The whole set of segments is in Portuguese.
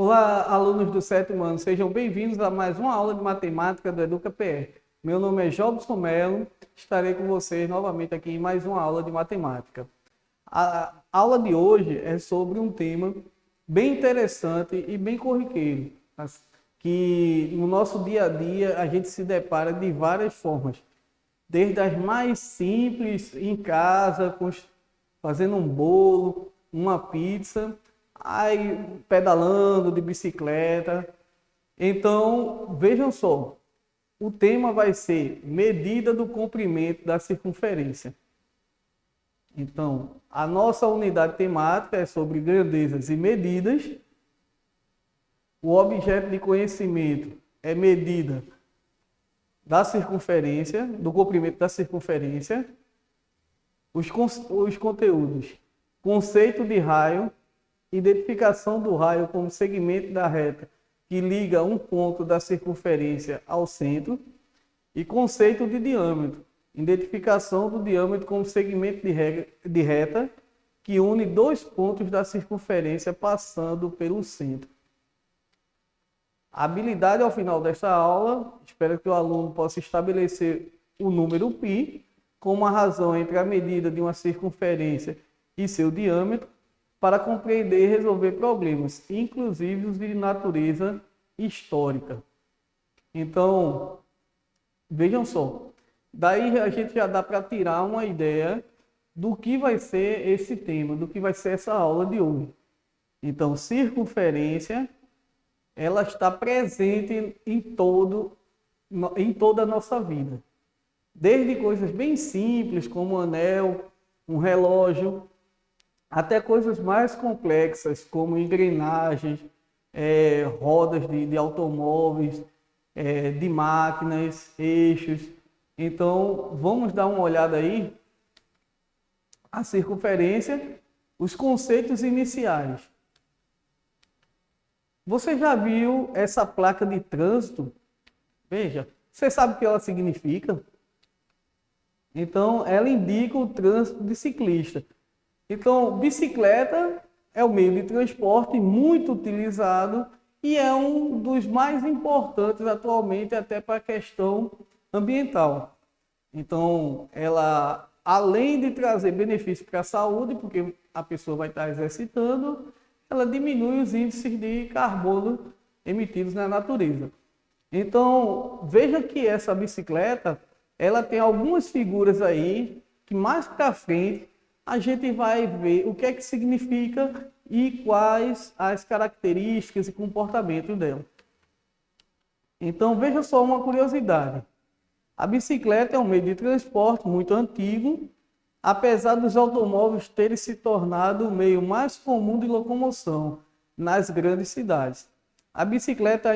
Olá, alunos do sétimo ano, sejam bem-vindos a mais uma aula de matemática do EducaPR. Meu nome é Jobson Melo, estarei com vocês novamente aqui em mais uma aula de matemática. A aula de hoje é sobre um tema bem interessante e bem corriqueiro, que no nosso dia a dia a gente se depara de várias formas, desde as mais simples em casa, fazendo um bolo, uma pizza, aí pedalando de bicicleta. Então, vejam só, o tema vai ser medida do comprimento da circunferência. Então, a nossa unidade temática é sobre grandezas e medidas. O objeto de conhecimento é medida da circunferência, do comprimento da circunferência. Os conteúdos: conceito de raio, identificação do raio como segmento da reta que liga um ponto da circunferência ao centro, e conceito de diâmetro, identificação do diâmetro como segmento de reta que une dois pontos da circunferência passando pelo centro. A habilidade ao final desta aula, espero que o aluno possa estabelecer o número π como a razão entre a medida de uma circunferência e seu diâmetro, para compreender e resolver problemas, inclusive os de natureza histórica. Então, vejam só, daí a gente já dá para tirar uma ideia do que vai ser esse tema, do que vai ser essa aula de hoje. Então, circunferência, ela está presente em toda a nossa vida. Desde coisas bem simples, como um anel, um relógio, até coisas mais complexas, como engrenagens, rodas de automóveis, de máquinas, eixos. Então, vamos dar uma olhada aí. A circunferência, os conceitos iniciais. Você já viu essa placa de trânsito? Veja, você sabe o que ela significa? Então, ela indica o trânsito de ciclista. Então, bicicleta é o meio de transporte muito utilizado e é um dos mais importantes atualmente até para a questão ambiental. Então, ela, além de trazer benefícios para a saúde, porque a pessoa vai estar exercitando, ela diminui os índices de carbono emitidos na natureza. Então, veja que essa bicicleta, ela tem algumas figuras aí que mais para frente a gente vai ver o que é que significa e quais as características e comportamentos dela. Então, veja só uma curiosidade. A bicicleta é um meio de transporte muito antigo, apesar dos automóveis terem se tornado o meio mais comum de locomoção nas grandes cidades. A bicicleta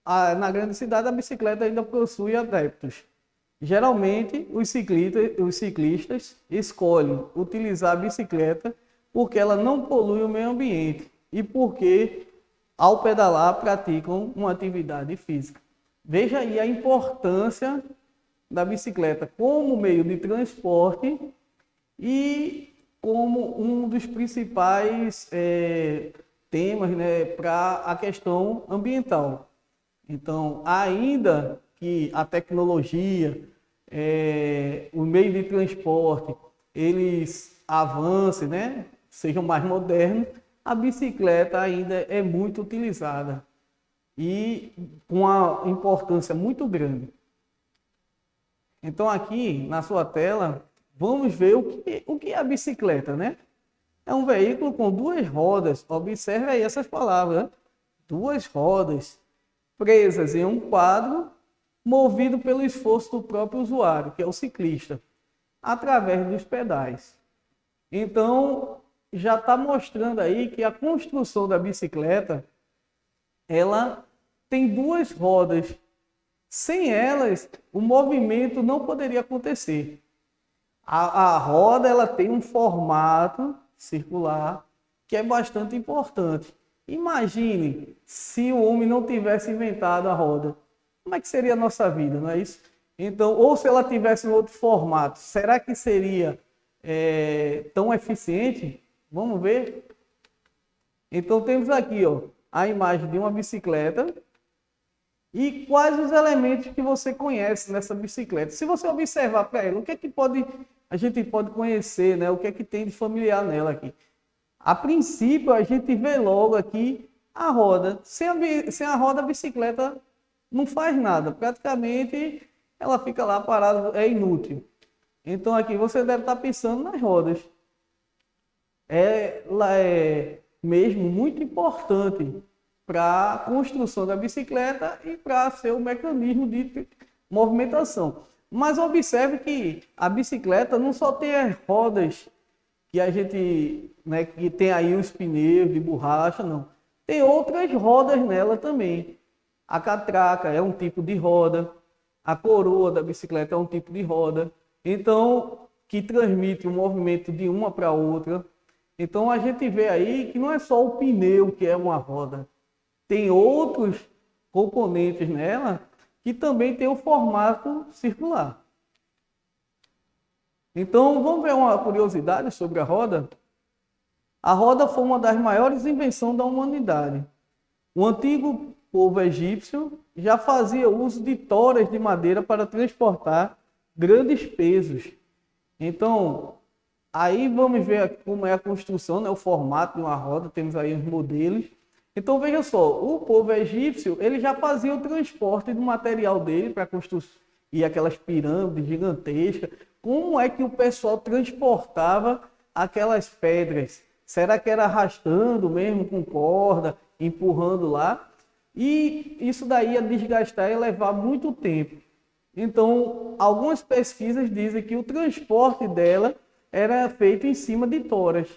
na grande cidade, a bicicleta ainda possui adeptos. Geralmente, os ciclistas escolhem utilizar a bicicleta porque ela não polui o meio ambiente e porque, ao pedalar, praticam uma atividade física. Veja aí a importância da bicicleta como meio de transporte e como um dos principais temas, né, para a questão ambiental. Então, ainda que a tecnologia, o meio de transporte, eles avancem, né, sejam mais modernos, a bicicleta ainda é muito utilizada e com uma importância muito grande. Então, aqui na sua tela, vamos ver o que é a bicicleta, né? É um veículo com duas rodas. Observe aí essas palavras, né? Duas rodas presas em um quadro, movido pelo esforço do próprio usuário, que é o ciclista, através dos pedais. Então, já está mostrando aí que a construção da bicicleta, ela tem duas rodas. Sem elas, o movimento não poderia acontecer. A roda, ela tem um formato circular que é bastante importante. Imagine se o homem não tivesse inventado a roda. Como é que seria a nossa vida, não é isso? Então, ou se ela tivesse um outro formato, será que seria tão eficiente? Vamos ver. Então, temos aqui, ó, a imagem de uma bicicleta e quais os elementos que você conhece nessa bicicleta. Se você observar para ela, o que é que a gente pode conhecer, né? O que é que tem de familiar nela aqui? A princípio, a gente vê logo aqui a roda. Sem a roda, a bicicleta não faz nada. Praticamente, ela fica lá parada, é inútil. Então, aqui você deve estar pensando nas rodas. Ela é mesmo muito importante para a construção da bicicleta e para ser o mecanismo de movimentação. Mas observe que a bicicleta não só tem as rodas que a gente, né, que tem aí os pneus de borracha, não. Tem outras rodas nela também. A catraca é um tipo de roda, a coroa da bicicleta é um tipo de roda, então que transmite o movimento de uma para outra. Então a gente vê aí que não é só o pneu que é uma roda, tem outros componentes nela que também tem o formato circular. Então vamos ver uma curiosidade sobre a roda. A roda foi uma das maiores invenções da humanidade. O antigo povo egípcio já fazia uso de toras de madeira para transportar grandes pesos. Então, aí vamos ver como é a construção, né, o formato de uma roda, temos aí os modelos. Então veja só, o povo egípcio ele já fazia o transporte do material dele para construir aquelas pirâmides gigantescas. Como é que o pessoal transportava aquelas pedras? Será que era arrastando mesmo com corda, empurrando lá? E isso daí ia desgastar e levar muito tempo. Então, algumas pesquisas dizem que o transporte dela era feito em cima de toras,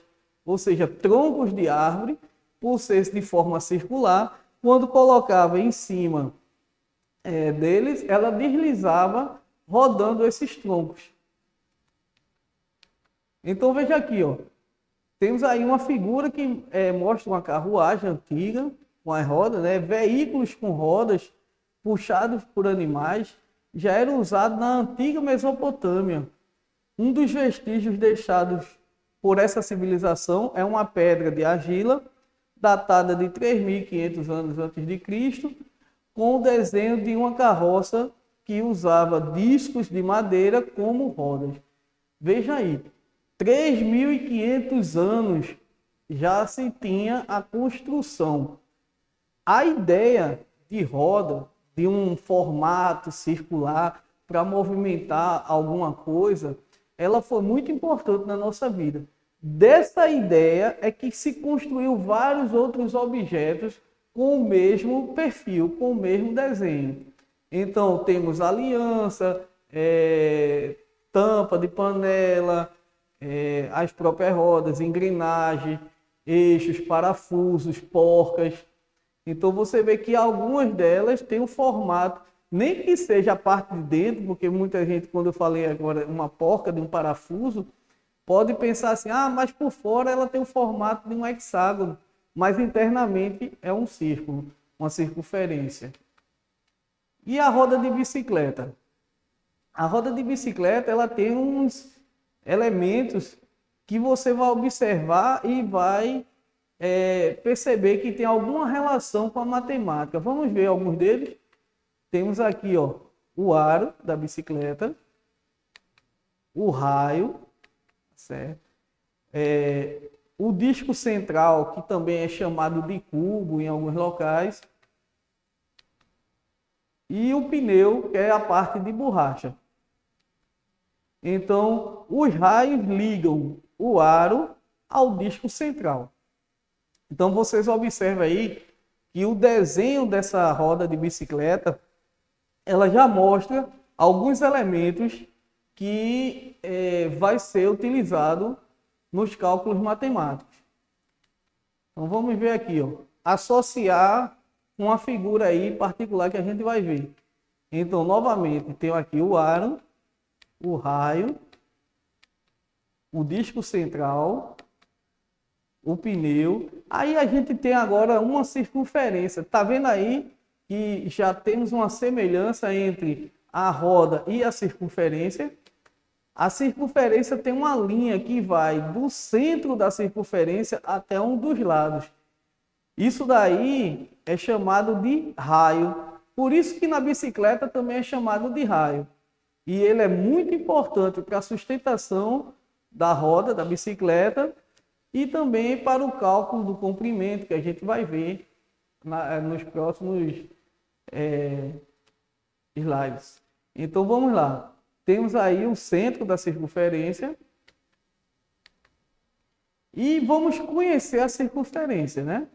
ou seja, troncos de árvore, por ser de forma circular, quando colocava em cima deles, ela deslizava rodando esses troncos. Então veja aqui, ó, temos aí uma figura que mostra uma carruagem antiga, com as rodas, né? Veículos com rodas puxados por animais, já eram usados na antiga Mesopotâmia. Um dos vestígios deixados por essa civilização é uma pedra de argila, datada de 3.500 anos antes de Cristo, com o desenho de uma carroça que usava discos de madeira como rodas. Veja aí, 3.500 anos já se tinha a construção. A ideia de roda, de um formato circular para movimentar alguma coisa, ela foi muito importante na nossa vida. Dessa ideia é que se construiu vários outros objetos com o mesmo perfil, com o mesmo desenho. Então temos aliança, tampa de panela, as próprias rodas, engrenagem, eixos, parafusos, porcas. Então você vê que algumas delas têm um formato, nem que seja a parte de dentro, porque muita gente, quando eu falei agora uma porca de um parafuso, pode pensar assim, mas por fora ela tem o formato de um hexágono, mas internamente é um círculo, uma circunferência. E a roda de bicicleta? A roda de bicicleta ela tem uns elementos que você vai observar e vai perceber que tem alguma relação com a matemática. Vamos ver alguns deles? Temos aqui, ó, o aro da bicicleta, o raio, certo? O disco central, que também é chamado de cubo em alguns locais, e o pneu, que é a parte de borracha. Então, os raios ligam o aro ao disco central. Então, vocês observam aí que o desenho dessa roda de bicicleta, ela já mostra alguns elementos que vai ser utilizado nos cálculos matemáticos. Então, vamos ver aqui, ó, associar uma figura aí particular que a gente vai ver. Então, novamente, tenho aqui o aro, o raio, o disco central, o pneu. Aí a gente tem agora uma circunferência. Tá vendo aí que já temos uma semelhança entre a roda e a circunferência? A circunferência tem uma linha que vai do centro da circunferência até um dos lados. Isso daí é chamado de raio. Por isso que na bicicleta também é chamado de raio. E ele é muito importante para a sustentação da roda da bicicleta e também para o cálculo do comprimento que a gente vai ver nos próximos slides. Então vamos lá. Temos aí o centro da circunferência e vamos conhecer a circunferência, né?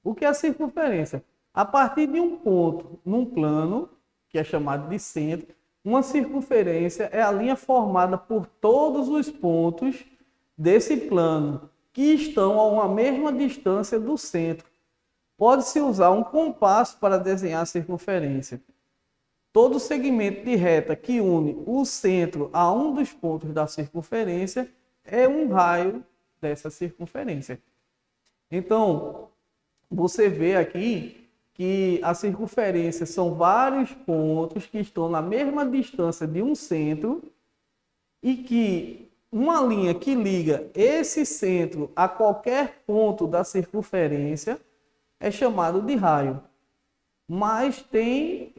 O que é a circunferência? A partir de um ponto num plano, que é chamado de centro, uma circunferência é a linha formada por todos os pontos desse plano que estão a uma mesma distância do centro. Pode-se usar um compasso para desenhar a circunferência. Todo segmento de reta que une o centro a um dos pontos da circunferência é um raio dessa circunferência. Então, você vê aqui que a circunferência são vários pontos que estão na mesma distância de um centro e que uma linha que liga esse centro a qualquer ponto da circunferência é chamado de raio. Mas tem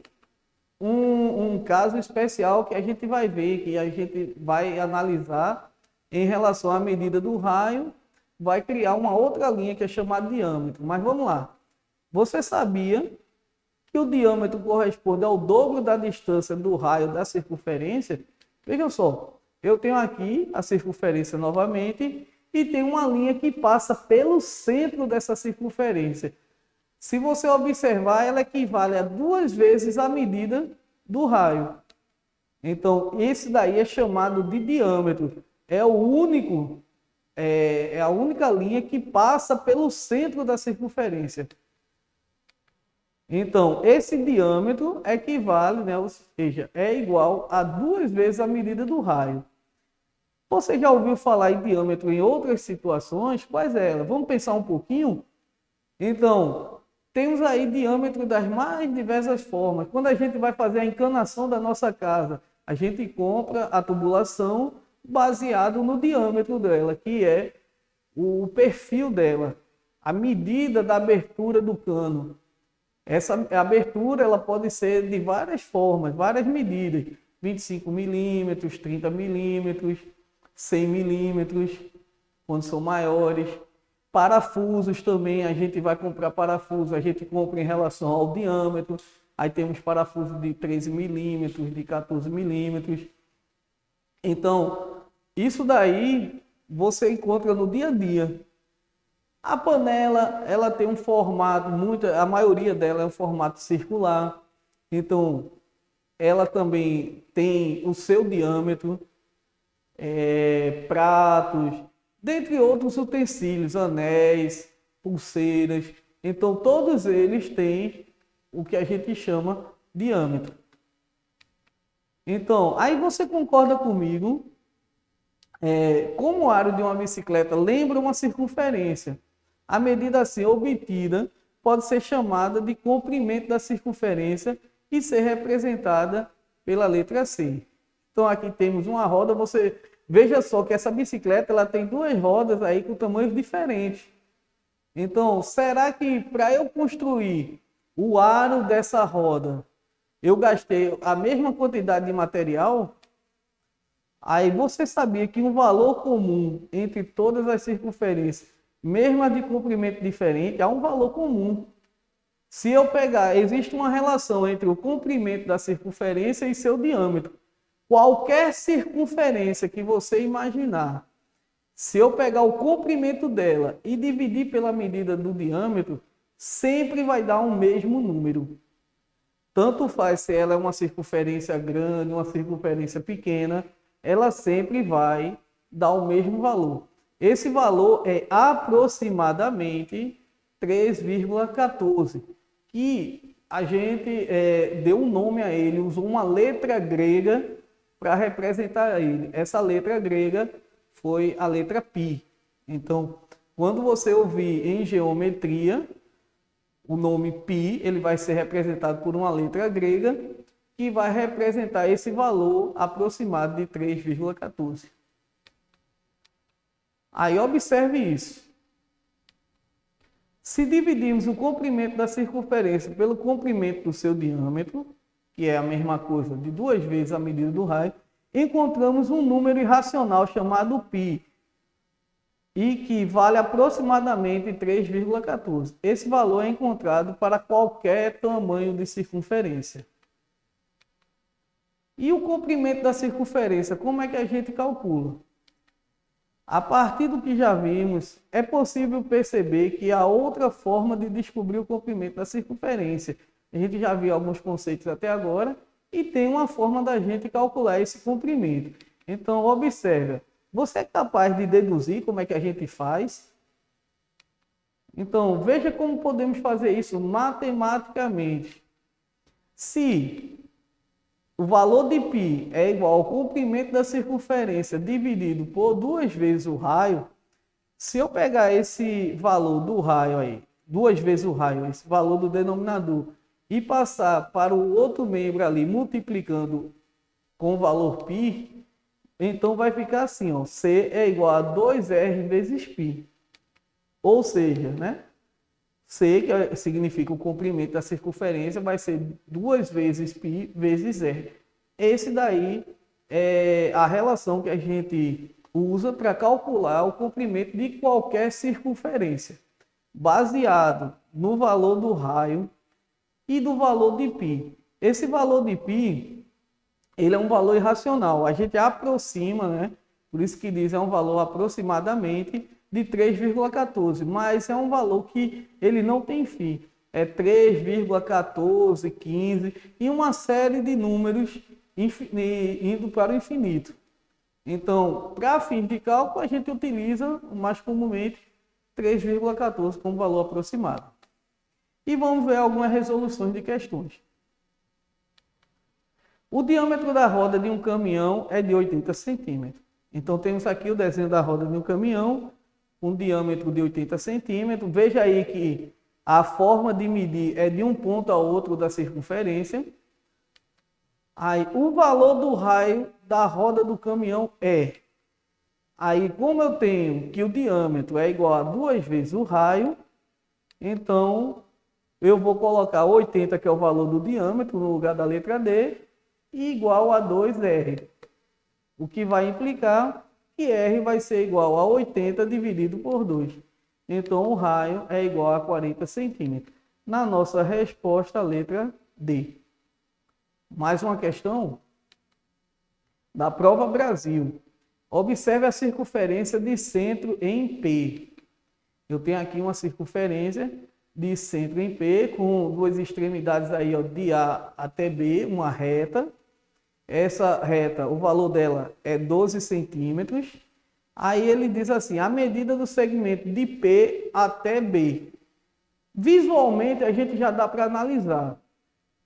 um caso especial que a gente vai ver, que a gente vai analisar em relação à medida do raio, vai criar uma outra linha que é chamada diâmetro. Mas vamos lá. Você sabia que o diâmetro corresponde ao dobro da distância do raio da circunferência? Vejam só, eu tenho aqui a circunferência novamente e tem uma linha que passa pelo centro dessa circunferência. Se você observar, ela equivale a 2 vezes a medida do raio. Então, esse daí é chamado de diâmetro. É a única linha que passa pelo centro da circunferência. Então, esse diâmetro equivale, né, ou seja, é igual a 2 vezes a medida do raio. Você já ouviu falar em diâmetro em outras situações? Quais elas? Vamos pensar um pouquinho? Então, temos aí diâmetro das mais diversas formas. Quando a gente vai fazer a encanação da nossa casa, a gente compra a tubulação baseado no diâmetro dela, que é o perfil dela, a medida da abertura do cano. Essa abertura ela pode ser de várias formas, várias medidas, 25 milímetros, 30 milímetros, 100 milímetros, quando são maiores. Parafusos também, a gente vai comprar parafusos, a gente compra em relação ao diâmetro. Aí temos parafusos de 13 milímetros, de 14 milímetros. Então, isso daí você encontra no dia a dia. A panela, ela tem um formato, a maioria dela é um formato circular. Então, ela também tem o seu diâmetro, pratos, dentre outros utensílios, anéis, pulseiras. Então, todos eles têm o que a gente chama de diâmetro. Então, aí você concorda comigo, como o aro de uma bicicleta lembra uma circunferência, a medida assim obtida pode ser chamada de comprimento da circunferência e ser representada pela letra C. Então, aqui temos uma roda, você veja só que essa bicicleta ela tem 2 rodas aí com tamanhos diferentes. Então, será que para eu construir o aro dessa roda, eu gastei a mesma quantidade de material? Aí você sabia que um valor comum entre todas as circunferências, mesmo a de comprimento diferente, há um valor comum. Se eu pegar, existe uma relação entre o comprimento da circunferência e seu diâmetro. Qualquer circunferência que você imaginar, se eu pegar o comprimento dela e dividir pela medida do diâmetro, sempre vai dar o mesmo número. Tanto faz se ela é uma circunferência grande, uma circunferência pequena, ela sempre vai dar o mesmo valor. Esse valor é aproximadamente 3,14, que a gente deu um nome a ele, usou uma letra grega para representar ele. Essa letra grega foi a letra π. Então, quando você ouvir em geometria, o nome π, ele vai ser representado por uma letra grega que vai representar esse valor aproximado de 3,14. Aí observe isso. Se dividirmos o comprimento da circunferência pelo comprimento do seu diâmetro, que é a mesma coisa de 2 vezes a medida do raio, encontramos um número irracional chamado π, e que vale aproximadamente 3,14. Esse valor é encontrado para qualquer tamanho de circunferência. E o comprimento da circunferência, como é que a gente calcula? A partir do que já vimos, é possível perceber que há outra forma de descobrir o comprimento da circunferência. A gente já viu alguns conceitos até agora e tem uma forma da gente calcular esse comprimento. Então, observe, você é capaz de deduzir como é que a gente faz? Então, veja como podemos fazer isso matematicamente. Se o valor de π é igual ao comprimento da circunferência dividido por 2 vezes o raio, se eu pegar esse valor do raio aí, 2 vezes o raio, esse valor do denominador, e passar para o outro membro ali, multiplicando com o valor π, então vai ficar assim, ó, C é igual a 2R vezes π. Ou seja, né? C, que significa o comprimento da circunferência, vai ser 2 vezes π vezes R. Esse daí é a relação que a gente usa para calcular o comprimento de qualquer circunferência, baseado no valor do raio e do valor de π. Esse valor de π, ele é um valor irracional. A gente aproxima, né? Por isso que diz é um valor aproximadamente de 3,14, mas é um valor que ele não tem fim. É 3,14, 15 e uma série de números indo para o infinito. Então, para fins de cálculo, a gente utiliza mais comumente 3,14 como valor aproximado. E vamos ver algumas resoluções de questões. O diâmetro da roda de um caminhão é de 80 centímetros. Então, temos aqui o desenho da roda de um caminhão, um diâmetro de 80 centímetros. Veja aí que a forma de medir é de um ponto ao outro da circunferência. Aí, o valor do raio da roda do caminhão é... Aí, como eu tenho que o diâmetro é igual a 2 vezes o raio, então eu vou colocar 80, que é o valor do diâmetro, no lugar da letra D, e igual a 2R. O que vai implicar que R vai ser igual a 80 dividido por 2. Então, o raio é igual a 40 centímetros. Na nossa resposta, a letra D. Mais uma questão da prova Brasil. Observe a circunferência de centro em P. Eu tenho aqui uma circunferência de centro em P, com duas extremidades aí, ó, de A até B, uma reta. Essa reta, o valor dela é 12 centímetros. Aí ele diz assim, a medida do segmento de P até B. Visualmente, a gente já dá para analisar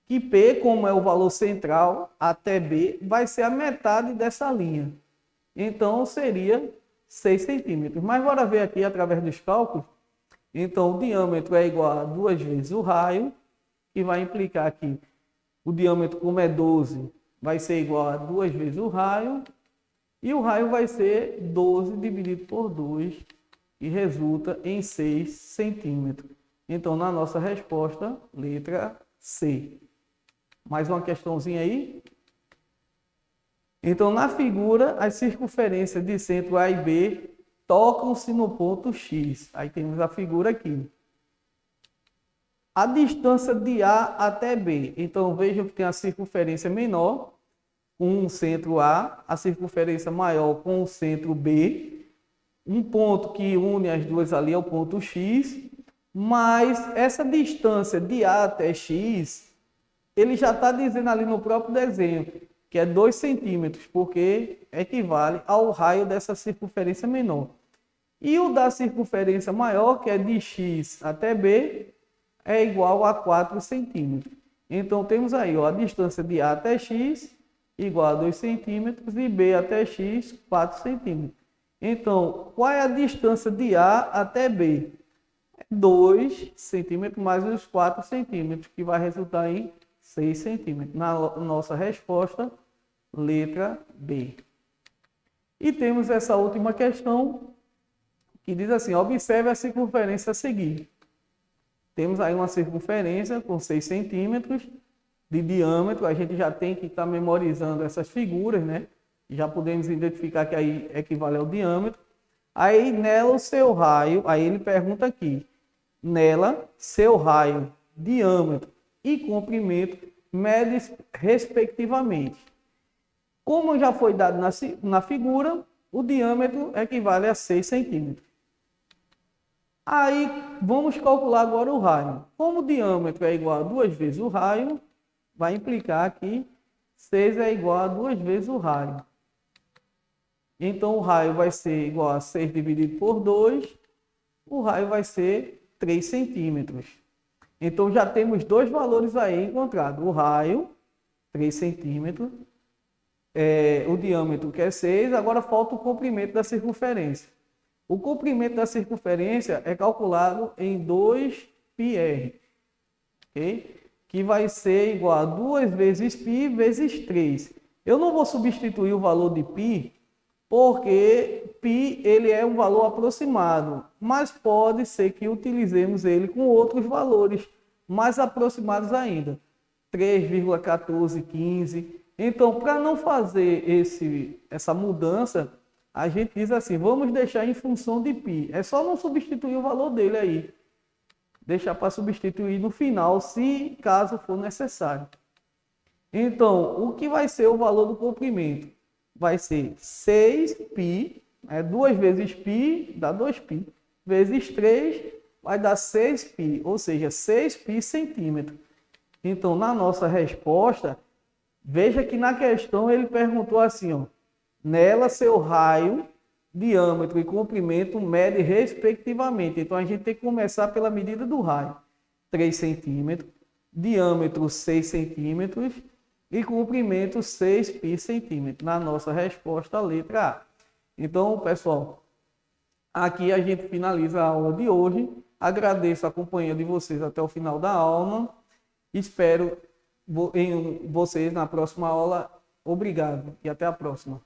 que P, como é o valor central, até B, vai ser a metade dessa linha. Então, seria 6 centímetros. Mas bora ver aqui, através dos cálculos. Então, o diâmetro é igual a 2 vezes o raio, que vai implicar que o diâmetro, como é 12, vai ser igual a 2 vezes o raio, e o raio vai ser 12 dividido por 2, que resulta em 6 centímetros. Então, na nossa resposta, letra C. Mais uma questãozinha aí. Então, na figura, as circunferências de centro A e B tocam-se no ponto X. Aí temos a figura aqui. A distância de A até B. Então, vejam que tem a circunferência menor com o centro a circunferência maior com o centro B. Um ponto que une as duas ali é o ponto X. Mas essa distância de A até X, ele já está dizendo ali no próprio desenho, que é 2 centímetros, porque equivale ao raio dessa circunferência menor. E o da circunferência maior, que é de X até B, é igual a 4 centímetros. Então, temos aí, ó, a distância de A até X igual a 2 centímetros e B até X, 4 centímetros. Então, qual é a distância de A até B? 2 centímetros mais os 4 centímetros, que vai resultar em 6 centímetros. Na nossa resposta, letra B. E temos essa última questão, que diz assim, observe a circunferência a seguir. Temos aí uma circunferência com 6 centímetros de diâmetro. A gente já tem que estar memorizando essas figuras, né? Já podemos identificar que aí equivale ao diâmetro. Aí nela o seu raio, aí ele pergunta aqui, nela seu raio, diâmetro e comprimento mede respectivamente. Como já foi dado na figura, o diâmetro equivale a 6 centímetros. Aí vamos calcular agora o raio. Como o diâmetro é igual a 2 vezes o raio, vai implicar que 6 é igual a 2 vezes o raio. Então, o raio vai ser igual a 6 dividido por 2. O raio vai ser 3 centímetros. Então, já temos dois valores aí encontrados. O raio, 3 centímetros. O diâmetro, que é 6. Agora, falta o comprimento da circunferência. O comprimento da circunferência é calculado em 2πr. Okay? Que vai ser igual a 2 vezes π vezes 3. Eu não vou substituir o valor de π, porque π ele é um valor aproximado, mas pode ser que utilizemos ele com outros valores mais aproximados ainda, 3,1415. Então, para não fazer essa mudança, a gente diz assim, vamos deixar em função de π. É só não substituir o valor dele aí. Deixar para substituir no final, se caso for necessário. Então, o que vai ser o valor do comprimento? Vai ser 6π, 2 vezes π dá 2π, vezes 3 vai dar 6π, ou seja, 6π centímetro. Então, na nossa resposta, veja que na questão ele perguntou assim, ó, nela seu raio, diâmetro e comprimento mede respectivamente. Então, a gente tem que começar pela medida do raio, 3 centímetros, diâmetro 6 centímetros, e comprimento 6π centímetros. Na nossa resposta, a letra A. Então, pessoal, aqui a gente finaliza a aula de hoje. Agradeço a companhia de vocês até o final da aula. Espero em vocês na próxima aula. Obrigado e até a próxima.